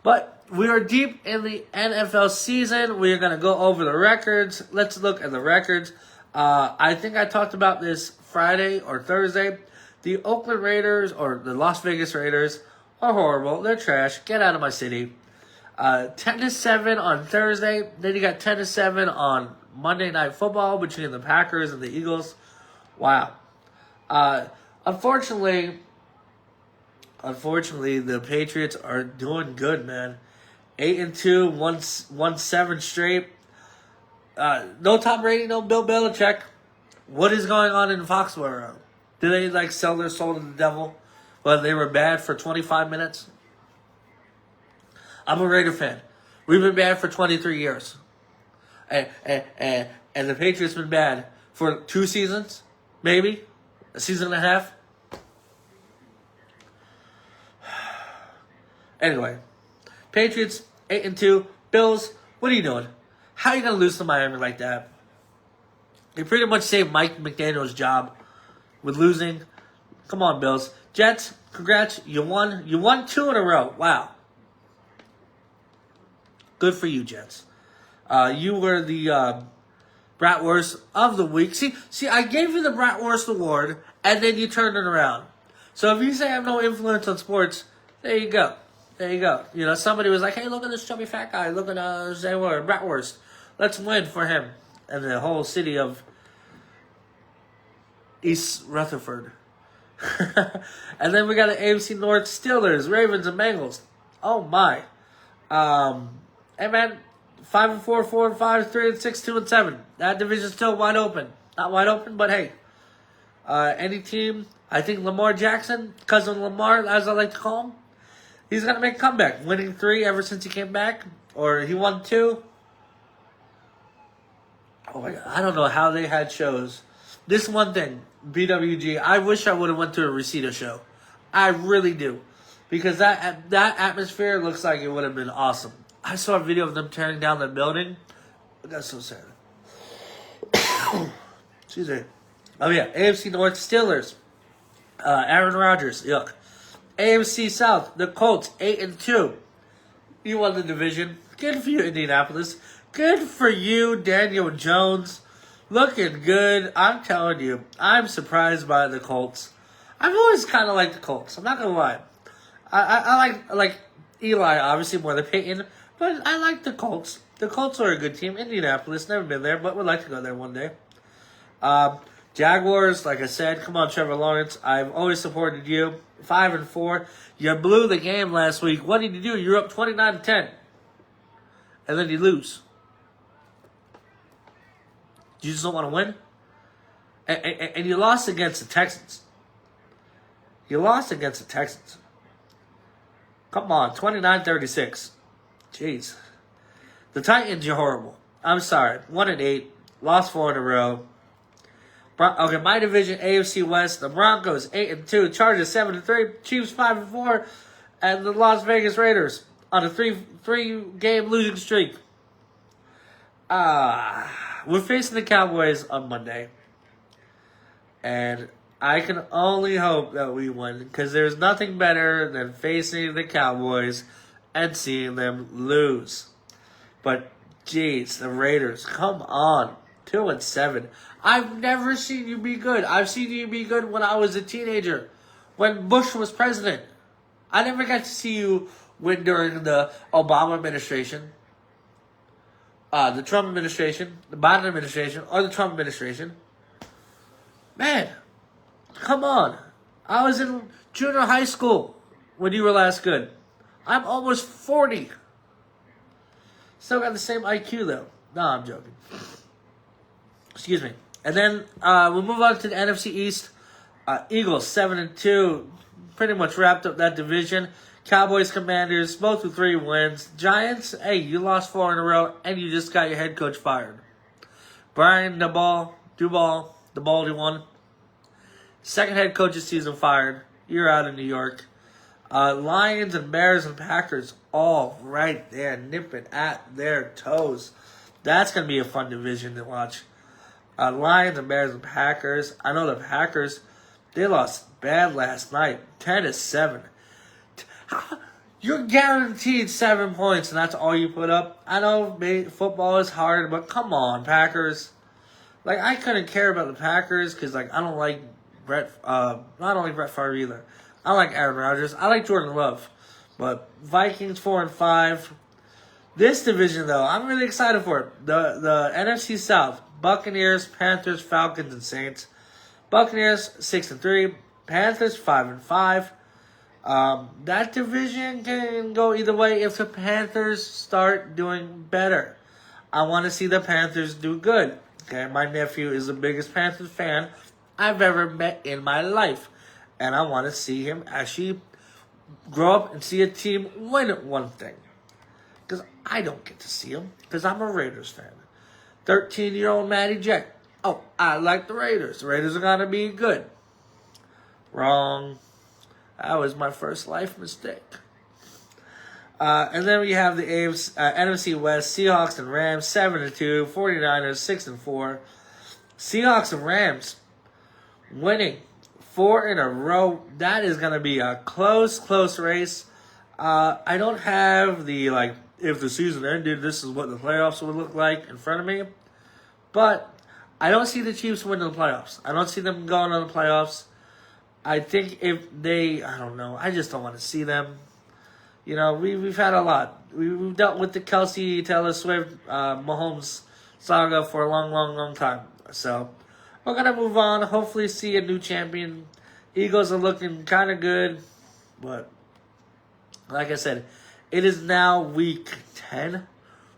but we are deep in the NFL season. We are gonna go over the records. Let's look at the records. I think I talked about this Friday or Thursday. The Oakland Raiders or the Las Vegas Raiders are horrible. They're trash. Get out of my city. 10-7 on Thursday. Then you got 10-7 on Monday Night Football between the Packers and the Eagles. Wow. Unfortunately, the Patriots are doing good, man. 8-2, won 7 straight. No Tom Brady, no Bill Belichick. What is going on in Foxborough? Did they sell their soul to the devil? Well, they were bad for 25 minutes. I'm a Raider fan. We've been bad for 23 years. And the Patriots been bad for 2 seasons, maybe. A season and a half. Anyway. Patriots, 8-2. Bills, what are you doing? How are you going to lose to Miami like that? You pretty much saved Mike McDaniel's job with losing. Come on, Bills. Jets, congrats. You won 2 in a row. Wow. Good for you, Jets. You were the BratWurst of the week. See, I gave you the BratWurst award, and then you turned it around. So if you say I have no influence on sports, there you go. There you go. You know, somebody was like, hey, look at this chubby fat guy. Look at say what, BratWurst. Let's win for him. And the whole city of East Rutherford. And then we got the AFC North Steelers, Ravens, and Bengals. Oh, my. Hey, man. 5-4, 4-5, 3-6, 2-7. That division's still wide open. Not wide open, but hey. Any team, I think Lamar Jackson, cousin Lamar, as I like to call him, he's going to make a comeback. Winning 3 ever since he came back. Or he won 2. Oh, my God. I don't know how they had shows. This one thing, BWG, I wish I would have went to a Reseda show. I really do. Because that atmosphere looks like it would have been awesome. I saw a video of them tearing down the building. That's so sad. Excuse me. Oh, yeah. AFC North Steelers. Aaron Rodgers. Yuck. AFC South. The Colts. 8-2. You won the division. Good for you, Indianapolis. Good for you, Daniel Jones. Looking good. I'm telling you. I'm surprised by the Colts. I've always kind of liked the Colts. I'm not going to lie. I like Eli, obviously, more than Peyton. But I like the Colts. The Colts are a good team. Indianapolis, never been there, but would like to go there one day. Jaguars, like I said, come on, Trevor Lawrence. I've always supported you. 5-4. You blew the game last week. What did you do? You're up 29-10. And then you lose. You just don't want to win? And you lost against the Texans. You lost against the Texans. Come on, 29-36. Jeez. The Titans, you're horrible. I'm sorry. 1-8. Lost 4 in a row. Okay, my division, AFC West. The Broncos, 8-2. Chargers, 7-3. Chiefs, 5-4. And the Las Vegas Raiders on a three-game losing streak. We're facing the Cowboys on Monday. And I can only hope that we win. Because there's nothing better than facing the Cowboys and seeing them lose. But, jeez, the Raiders, come on. 2-7. I've never seen you be good. I've seen you be good when I was a teenager. When Bush was president. I never got to see you win during the Obama administration. The Trump administration. The Biden administration. Or the Trump administration. Man. Come on. I was in junior high school when you were last good. I'm almost 40. Still got the same IQ, though. No, I'm joking. Excuse me. And then we'll move on to the NFC East. Eagles, 7-2. Pretty much wrapped up that division. Cowboys, Commanders, both with 3 wins. Giants, hey, you lost 4 in a row, and you just got your head coach fired. Brian Daboll, the Baldy one. Second head coach's season fired. You're out of New York. Lions and Bears and Packers all right there, nipping at their toes. That's going to be a fun division to watch. Lions and Bears and Packers. I know the Packers, they lost bad last night. 10-7. You're guaranteed 7 points, and that's all you put up. I know football is hard, but come on, Packers. Like, I couldn't care about the Packers because, like, I don't like Brett Favre either. I like Aaron Rodgers. I like Jordan Love. But Vikings 4-5. This division, though, I'm really excited for it. The NFC South. Buccaneers, Panthers, Falcons, and Saints. Buccaneers 6-3. Panthers 5-5. That division can go either way if the Panthers start doing better. I want to see the Panthers do good. Okay, my nephew is the biggest Panthers fan I've ever met in my life. And I want to see him actually grow up and see a team win one thing. Because I don't get to see him. Because I'm a Raiders fan. 13-year-old Matty Jack. Oh, I like the Raiders. The Raiders are going to be good. Wrong. That was my first life mistake. And then we have the NFC West. Seahawks and Rams, 7-2. 49ers, 6-4. Seahawks and Rams winning 4 in a row. That is going to be a close race. I don't have the if the season ended, this is what the playoffs would look like in front of me. But I don't see the Chiefs winning the playoffs. I don't see them going to the playoffs. I think if they, I don't know, I just don't want to see them. You know, we've had a lot. We've dealt with the Kelsey, Taylor Swift, Mahomes saga for a long, long, long time. So we're going to move on. Hopefully see a new champion. Eagles are looking kind of good. But like I said, it is now week 10.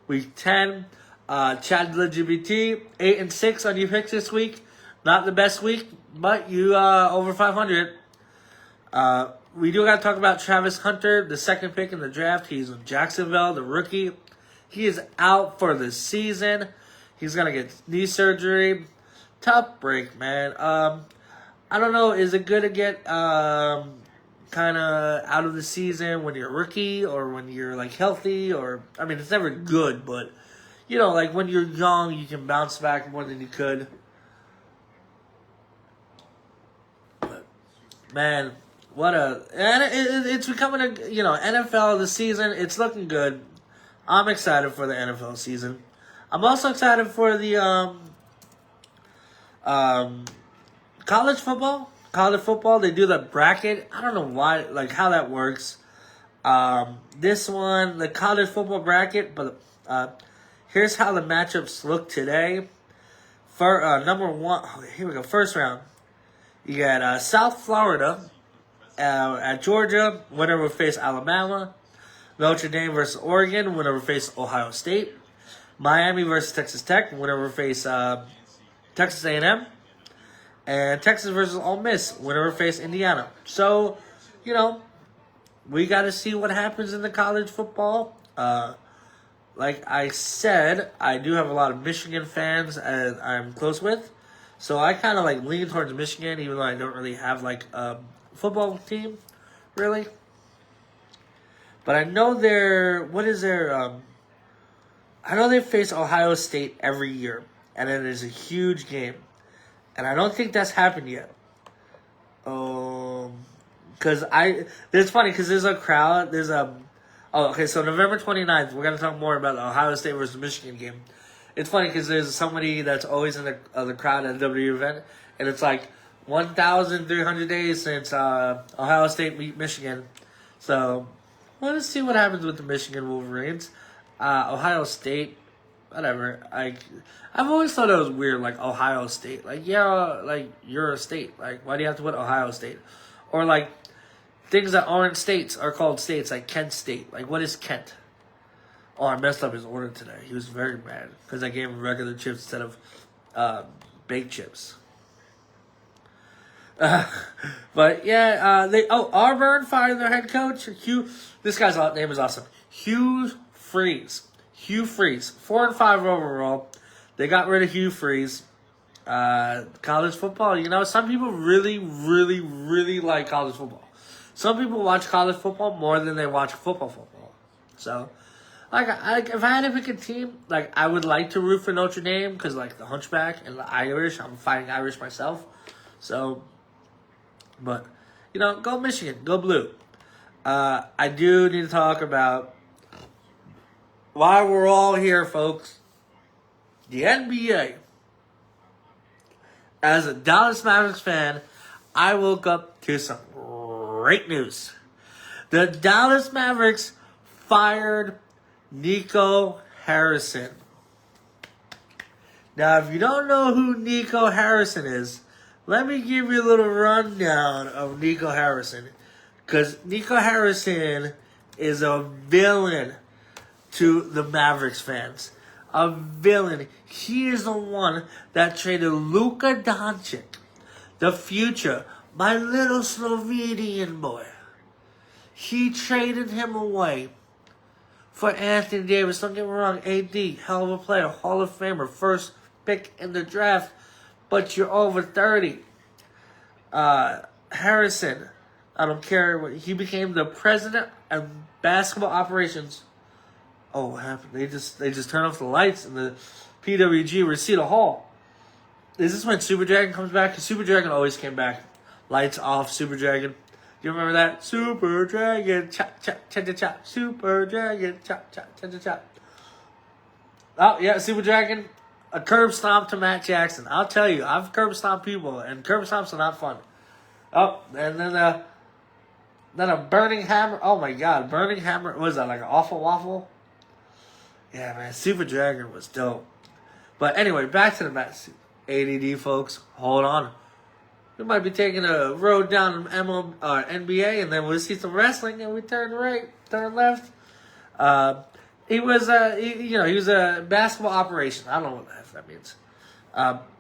Week 10. Chad LGBT, 8-6 on your picks this week. Not the best week, but you over 500. We do got to talk about Travis Hunter, the second pick in the draft. He's in Jacksonville, the rookie. He is out for the season. He's going to get knee surgery. Tough break, man. I don't know. Is it good to get kind of out of the season when you're a rookie or when you're like healthy? Or I mean, it's never good, but you know, like when you're young, you can bounce back more than you could. But, man, it's becoming a, you know, NFL this season. It's looking good. I'm excited for the NFL season. I'm also excited for the college football. College football, they do the bracket. I don't know why, like how that works. This one, the college football bracket, but here's how the matchups look today. For number one, here we go. First round, you got South Florida at Georgia. Winner will face Alabama. Notre Dame versus Oregon. Winner will face Ohio State. Miami versus Texas Tech. Winner will face Texas A&M. And Texas versus Ole Miss. Winner will face Indiana. So, you know, we got to see what happens in the college football. Like I said, I do have a lot of Michigan fans and I'm close with. So I kind of like lean towards Michigan, even though I don't really have like a football team, really. But I know I know they face Ohio State every year. And it is a huge game. And I don't think that's happened yet. It's funny because there's a crowd, so November 29th, we're going to talk more about the Ohio State versus Michigan game. It's funny because there's somebody that's always in the crowd at a WWE event, and it's like 1,300 days since Ohio State beat Michigan. So, let's see what happens with the Michigan Wolverines. Ohio State, whatever. I've always thought it was weird, like Ohio State. Like, yeah, like you're a state. Like, why do you have to put Ohio State? Or like things that aren't states are called states, like Kent State. Like, what is Kent? Oh, I messed up his order today. He was very mad because I gave him regular chips instead of baked chips. But yeah, Auburn fired their head coach. This guy's name is awesome. Hugh Freeze. 4-5 overall. They got rid of Hugh Freeze. College football, you know, some people really, really, really like college football. Some people watch college football more than they watch football. So, like if I had to pick a team, like, I would like to root for Notre Dame because, like, the Hunchback and the Irish. I'm fighting Irish myself. So, but, you know, go Michigan. Go Blue. I do need to talk about why we're all here, folks. The NBA. As a Dallas Mavericks fan, I woke up to some great news. The Dallas Mavericks fired Nico Harrison. Now, if you don't know who Nico Harrison is, let me give you a little rundown of Nico Harrison. Because Nico Harrison is a villain to the Mavericks fans. A villain. He is the one that traded Luka Doncic, the future, my little Slovenian boy. He traded him away for Anthony Davis. Don't get me wrong, AD, hell of a player, Hall of Famer, first pick in the draft, but you're over 30. Harrison, I don't care what, he became the president of basketball operations. Oh, what happened? They just turned off the lights in the PWG Reseda Hall. Is this when Super Dragon comes back? Because Super Dragon always came back. Lights off, Super Dragon. you remember that? Super Dragon, chop, chop, chop, chop, chop. Super Dragon, chop, chop, chop, chop, chop. Oh, yeah, Super Dragon, a curb stomp to Matt Jackson. I'll tell you, I've curb stomped people, and curb stomps are not fun. Oh, and then a Burning Hammer. Oh, my God, Burning Hammer. What was that, like an Awful Waffle? Yeah, man, Super Dragon was dope. But anyway, back to the match. ADD, folks, hold on. We might be taking a road down NBA, and then we'll see some wrestling, and we turn right, turn left. He was a basketball operation. I don't know what the heck that means.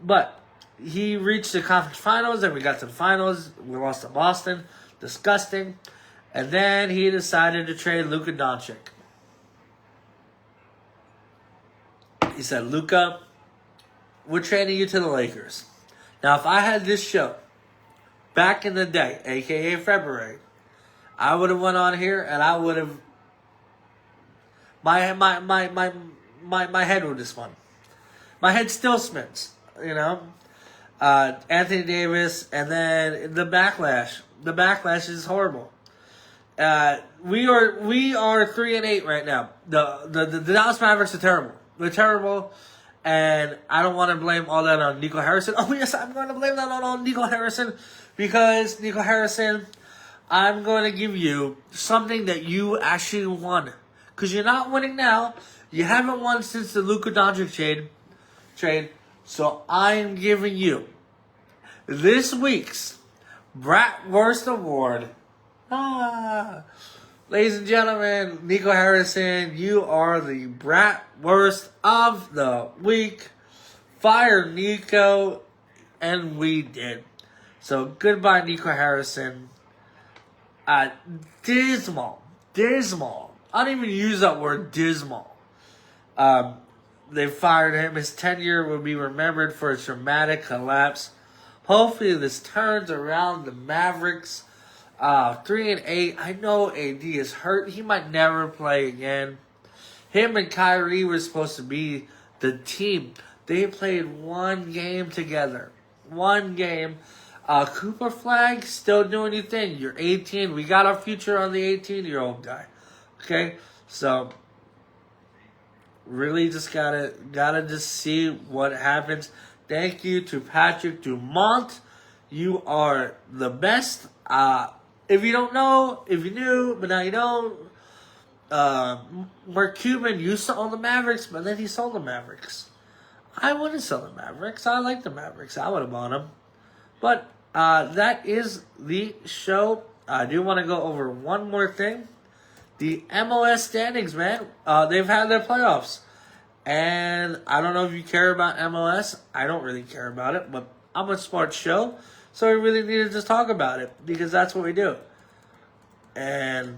But he reached the conference finals, and we got to the finals. We lost to Boston. Disgusting. And then he decided to trade Luka Doncic. He said, Luka, we're trading you to the Lakers. Now, if I had this show back in the day, a.k.a. February, I would have went on here and I would have... My head would have spun. My head still spins, you know? Anthony Davis, and then the backlash. The backlash is horrible. We are 3-8 right now. The Dallas Mavericks are terrible. They're terrible, and I don't want to blame all that on Nico Harrison. Oh yes, I'm going to blame that on Nico Harrison, because Nico Harrison, I'm going to give you something that you actually won, because you're not winning now. You haven't won since the Luka Doncic trade. So I'm giving you this week's BratWurst Award. Ladies and gentlemen, Nico Harrison, you are the BratWurst of the week. Fire Nico, and we did. So goodbye, Nico Harrison. Dismal. I don't even use that word, dismal. They fired him. His tenure will be remembered for its dramatic collapse. Hopefully this turns around the Mavericks. 3-8. I know AD is hurt. He might never play again. Him and Kyrie were supposed to be the team. They played one game together. One game. Cooper Flag, still doing your thing. You're 18. We got our future on the 18-year-old guy. Okay? So, really just gotta just see what happens. Thank you to Patrick Dumont. You are the best. If you don't know, if you knew, but now you don't, Mark Cuban used to own the Mavericks, but then he sold the Mavericks. I wouldn't sell the Mavericks. I like the Mavericks. I would have bought them. But that is the show. I do want to go over one more thing. The MLS standings, man. They've had their playoffs. And I don't know if you care about MLS. I don't really care about it, but I'm a sports show. So we really need to just talk about it, because that's what we do. And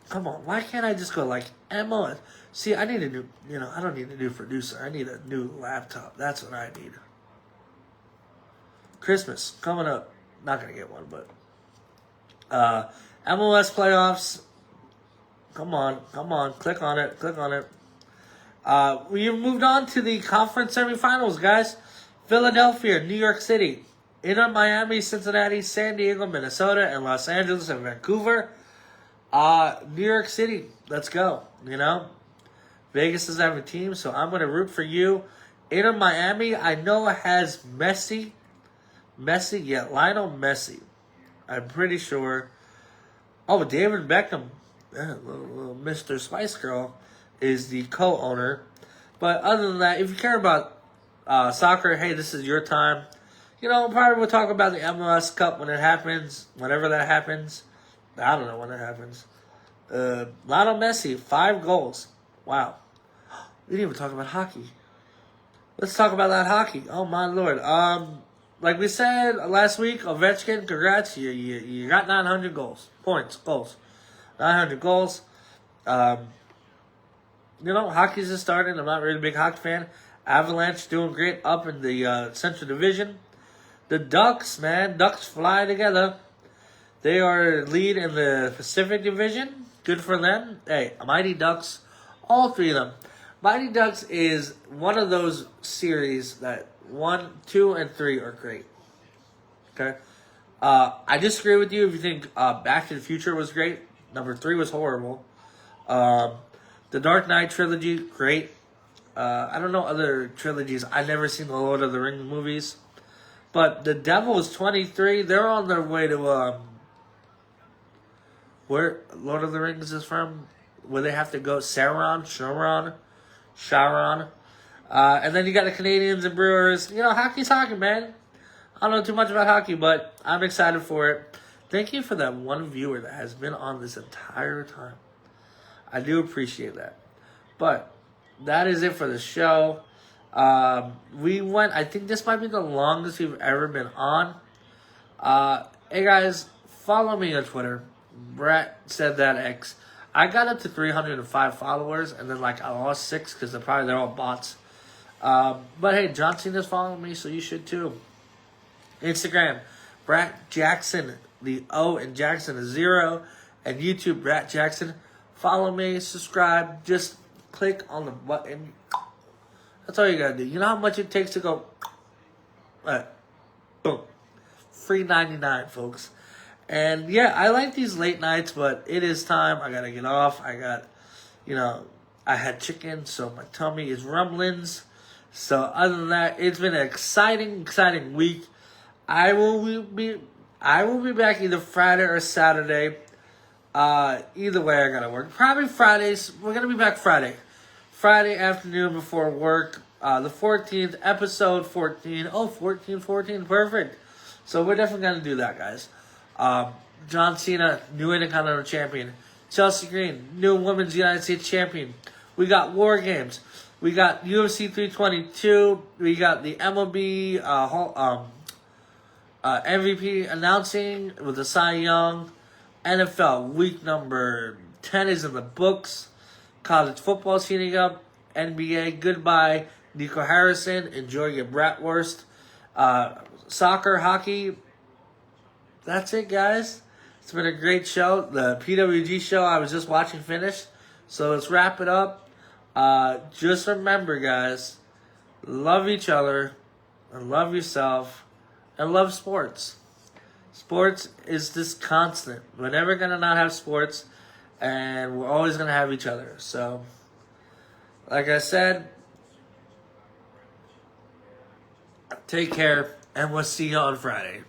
come on, why can't I just go like MLS? See, I need a new, I don't need a new producer. I need a new laptop. That's what I need. Christmas coming up. Not going to get one, but MLS playoffs. Come on. Click on it. We moved on to the conference semifinals, guys. Philadelphia, New York City. Inter Miami, Cincinnati, San Diego, Minnesota, and Los Angeles and Vancouver. New York City, let's go. Vegas doesn't have a team, so I'm going to root for you. Inter Miami, I know it has Lionel Messi. I'm pretty sure. Oh, David Beckham, little Mr. Spice Girl, is the co-owner. But other than that, if you care about soccer, hey, this is your time. Probably we'll talk about the MLS Cup when it happens, whenever that happens. I don't know when it happens. Lionel Messi, 5 goals. Wow. We didn't even talk about hockey. Let's talk about that hockey. Oh, my Lord. Like we said last week, Ovechkin, congrats. You got 900 goals. Goals. 900 goals. Hockey's just starting. I'm not really a big hockey fan. Avalanche doing great up in the Central Division. The Ducks, man. Ducks fly together. They are lead in the Pacific Division. Good for them. Hey, Mighty Ducks. All 3 of them. Mighty Ducks is one of those series that 1, 2, and 3 are great. Okay? I disagree with you if you think Back to the Future was great. Number 3 was horrible. The Dark Knight trilogy, great. I don't know other trilogies. I've never seen the Lord of the Rings movies. But The Devil's 23, they're on their way to where Lord of the Rings is from. Where they have to go, Sharon. And then you got the Canadians and Brewers. You know, hockey's hockey, man. I don't know too much about hockey, but I'm excited for it. Thank you for that one viewer that has been on this entire time. I do appreciate that. But that is it for the show. I think this might be the longest we've ever been on. Hey guys, follow me on Twitter. Brat said that X. I got up to 305 followers, and then I lost 6 because they're all bots. But hey, John Cena's following me, so you should too. Instagram, Brat Jackson. The O in Jackson is 0. And YouTube, Brat Jackson. Follow me, subscribe. Just click on the button. That's all you gotta do. You know how much it takes to go? Boom. Free 99, folks. And yeah, I like these late nights, but it is time. I gotta get off. I had chicken, so my tummy is rumblings. So other than that, it's been an exciting week. I will be back either Friday or Saturday. Either way, I gotta work. Probably Fridays. We're gonna be back Friday. Friday afternoon before work. The 14th, episode 14. Oh, 14, perfect. So we're definitely gonna do that, guys. John Cena, new Intercontinental Champion. Chelsea Green, new Women's United States Champion. We got War Games. We got UFC 322. We got the MLB MVP announcing with the Cy Young. NFL week number 10 is in the books. College football's heating up. NBA, goodbye. Nico Harrison, enjoy your BratWurst. Soccer, hockey. That's it, guys. It's been a great show. The PWG show I was just watching finished. So let's wrap it up. Just remember, guys, love each other and love yourself and love sports. Sports is this constant. We're never going to not have sports, and we're always going to have each other. So, like I said, take care, and we'll see you on Friday.